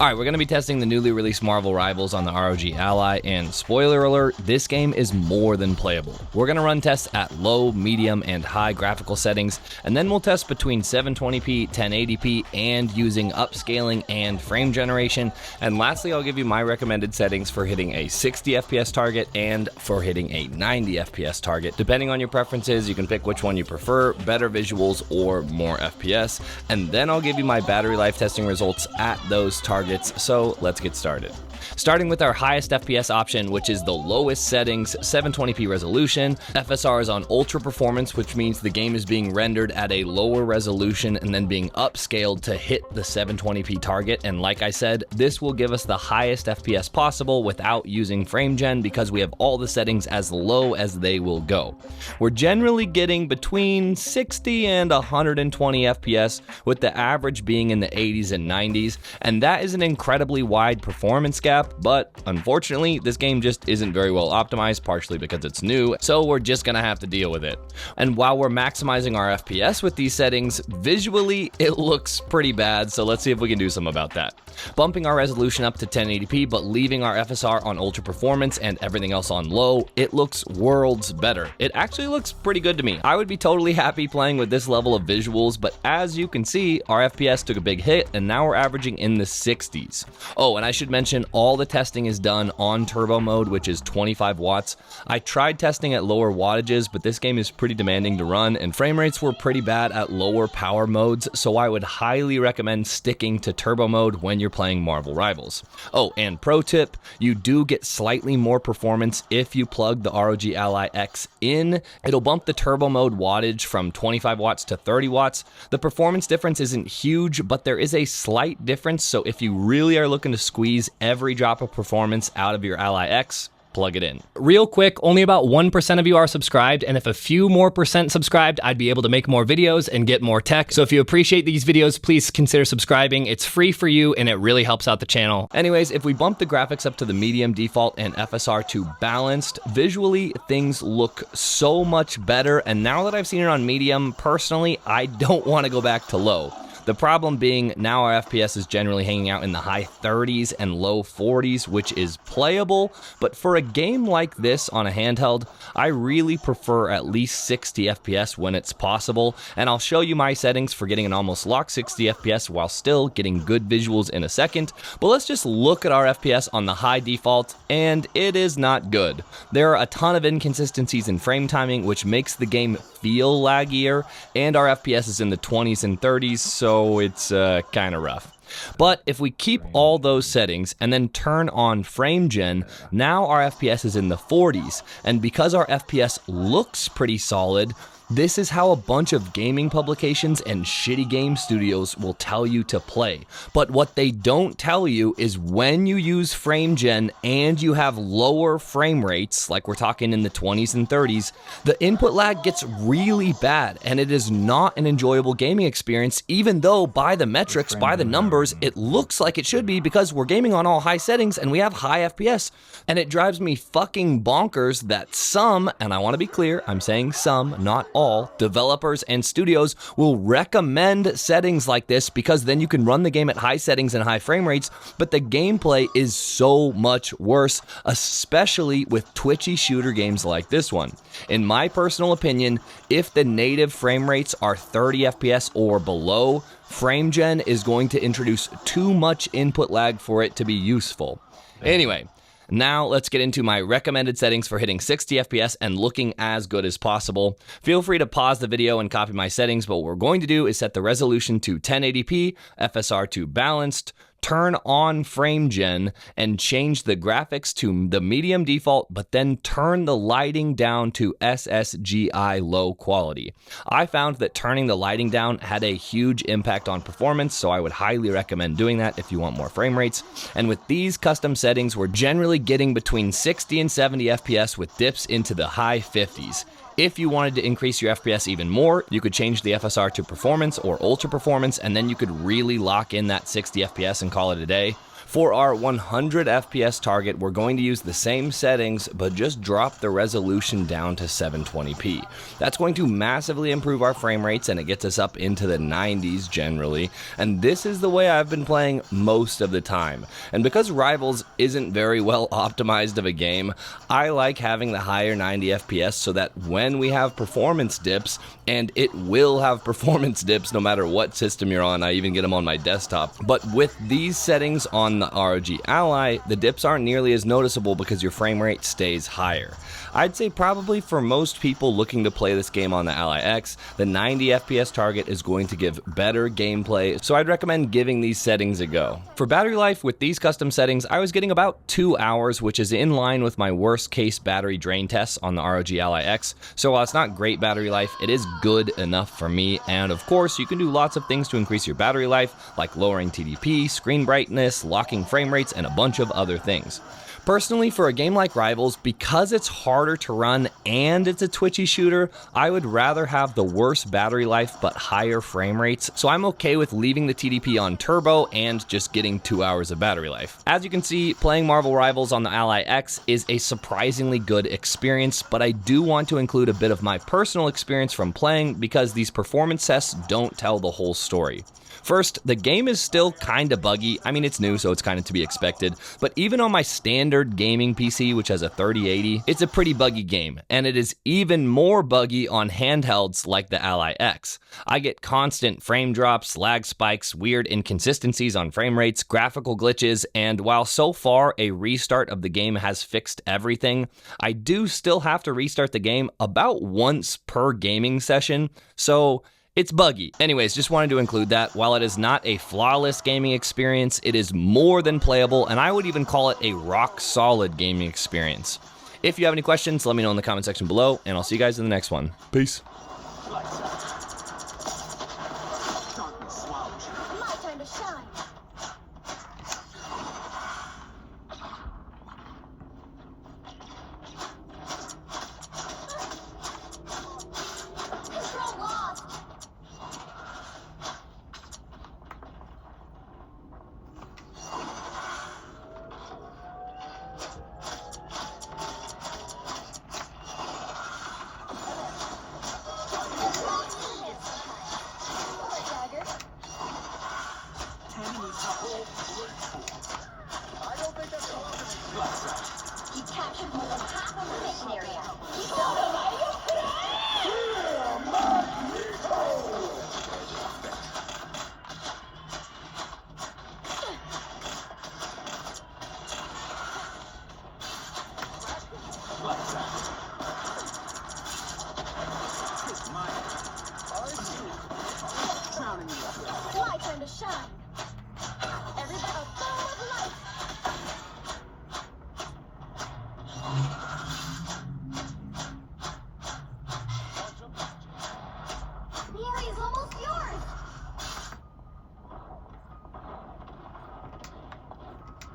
Alright, we're going to be testing the newly released Marvel Rivals on the ROG Ally, and spoiler alert, this game is more than playable. We're going to run tests at low, medium, and high graphical settings, and then we'll test between 720p, 1080p, and using upscaling and frame generation. And lastly, I'll give you my recommended settings for hitting a 60 FPS target and for hitting a 90 FPS target. Depending on your preferences, you can pick which one you prefer, better visuals or more FPS, and then I'll give you my battery life testing results at those targets. So let's get started. Starting with our highest FPS option, which is the lowest settings, 720p resolution. FSR is on ultra performance, which means the game is being rendered at a lower resolution and then being upscaled to hit the 720p target. And like I said, this will give us the highest FPS possible without using frame gen because we have all the settings as low as they will go. We're generally getting between 60 and 120 FPS, with the average being in the 80s and 90s, and that is an incredibly wide performance gap. But unfortunately, this game just isn't very well optimized, partially because it's new, so we're just gonna have to deal with it. And while we're maximizing our FPS with these settings, visually it looks pretty bad, so let's see if we can do something about that. Bumping our resolution up to 1080p, but leaving our FSR on ultra performance and everything else on low, it looks worlds better. It actually looks pretty good to me. I would be totally happy playing with this level of visuals, but as you can see, our FPS took a big hit, and now we're averaging in the 60s. Oh, and I should mention, all the testing is done on turbo mode, which is 25 watts. I tried testing at lower wattages, but this game is pretty demanding to run, and frame rates were pretty bad at lower power modes, so I would highly recommend sticking to turbo mode when you're playing Marvel Rivals. Oh, and pro tip, you do get slightly more performance if you plug the ROG Ally X in. It'll bump the turbo mode wattage from 25 watts to 30 watts. The performance difference isn't huge, but there is a slight difference, so if you really are looking to squeeze every drop of performance out of your Ally X, plug it in. Real quick, only about 1% of you are subscribed, and if a few more percent subscribed, I'd be able to make more videos and get more tech. So if you appreciate these videos, please consider subscribing. It's free for you, and it really helps out the channel. Anyways, if we bump the graphics up to the medium default and FSR to balanced, visually things look so much better, and now that I've seen it on medium, personally, I don't want to go back to low. The problem being, now our FPS is generally hanging out in the high 30s and low 40s, which is playable, but for a game like this on a handheld, I really prefer at least 60 FPS when it's possible, and I'll show you my settings for getting an almost locked 60 FPS while still getting good visuals in a second. But let's just look at our FPS on the high default, and it is not good. There are a ton of inconsistencies in frame timing, which makes the game feel laggier, and our FPS is in the 20s and 30s, so it's kind of rough. But if we keep all those settings and then turn on frame gen, now our FPS is in the 40s, and because our FPS looks pretty solid, this is how a bunch of gaming publications and shitty game studios will tell you to play. But what they don't tell you is when you use frame gen and you have lower frame rates, like we're talking in the 20s and 30s, the input lag gets really bad, and it is not an enjoyable gaming experience, even though by the metrics, by the numbers, it looks like it should be because we're gaming on all high settings and we have high FPS. And it drives me fucking bonkers that some, and I want to be clear, I'm saying some, not all, developers and studios will recommend settings like this because then you can run the game at high settings and high frame rates, but the gameplay is so much worse, especially with twitchy shooter games like this one. In my personal opinion, if the native frame rates are 30 FPS or below, frame gen is going to introduce too much input lag for it to be useful. Anyway, now let's get into my recommended settings for hitting 60 FPS and looking as good as possible. Feel free to pause the video and copy my settings, but what we're going to do is set the resolution to 1080p, FSR to balanced, turn on frame gen, and change the graphics to the medium default, but then turn the lighting down to SSGI low quality. I found that turning the lighting down had a huge impact on performance, so I would highly recommend doing that if you want more frame rates. And with these custom settings, we're generally getting between 60 and 70 FPS with dips into the high 50s. If you wanted to increase your FPS even more, you could change the FSR to performance or ultra performance, and then you could really lock in that 60 FPS and call it a day. For our 100 FPS target, we're going to use the same settings, but just drop the resolution down to 720p. That's going to massively improve our frame rates, and it gets us up into the 90s generally, and this is the way I've been playing most of the time. And because Rivals isn't very well optimized of a game, I like having the higher 90 FPS so that when we have performance dips, and it will have performance dips no matter what system you're on, I even get them on my desktop, but with these settings on the ROG Ally, the dips aren't nearly as noticeable because your frame rate stays higher. I'd say probably for most people looking to play this game on the Ally X, the 90 FPS target is going to give better gameplay, so I'd recommend giving these settings a go. For battery life, with these custom settings, I was getting about 2 hours, which is in line with my worst case battery drain tests on the ROG Ally X, so while it's not great battery life, it is good enough for me, and of course, you can do lots of things to increase your battery life, like lowering TDP, screen brightness, locking frame rates, and a bunch of other things. Personally, for a game like Rivals, because it's harder to run and it's a twitchy shooter, I would rather have the worst battery life but higher frame rates, so I'm okay with leaving the TDP on turbo and just getting 2 hours of battery life. As you can see, playing Marvel Rivals on the Ally X is a surprisingly good experience, but I do want to include a bit of my personal experience from playing because these performance tests don't tell the whole story. First, the game is still kinda buggy. I mean, it's new, so it's kinda to be expected, but even on my standard gaming PC, which has a 3080, it's a pretty buggy game, and it is even more buggy on handhelds like the Ally X. I get constant frame drops, lag spikes, weird inconsistencies on frame rates, graphical glitches, and while so far a restart of the game has fixed everything, I do still have to restart the game about once per gaming session, so it's buggy. Anyways, just wanted to include that. While it is not a flawless gaming experience, it is more than playable, and I would even call it a rock-solid gaming experience. If you have any questions, let me know in the comment section below, and I'll see you guys in the next one. Peace. My time to shine. Control lost. You captured more than half of the mission area. Keep going. My time to shine. Everybody full of life. The area is almost yours.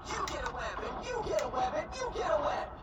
You get a weapon, you get a weapon, you get a weapon.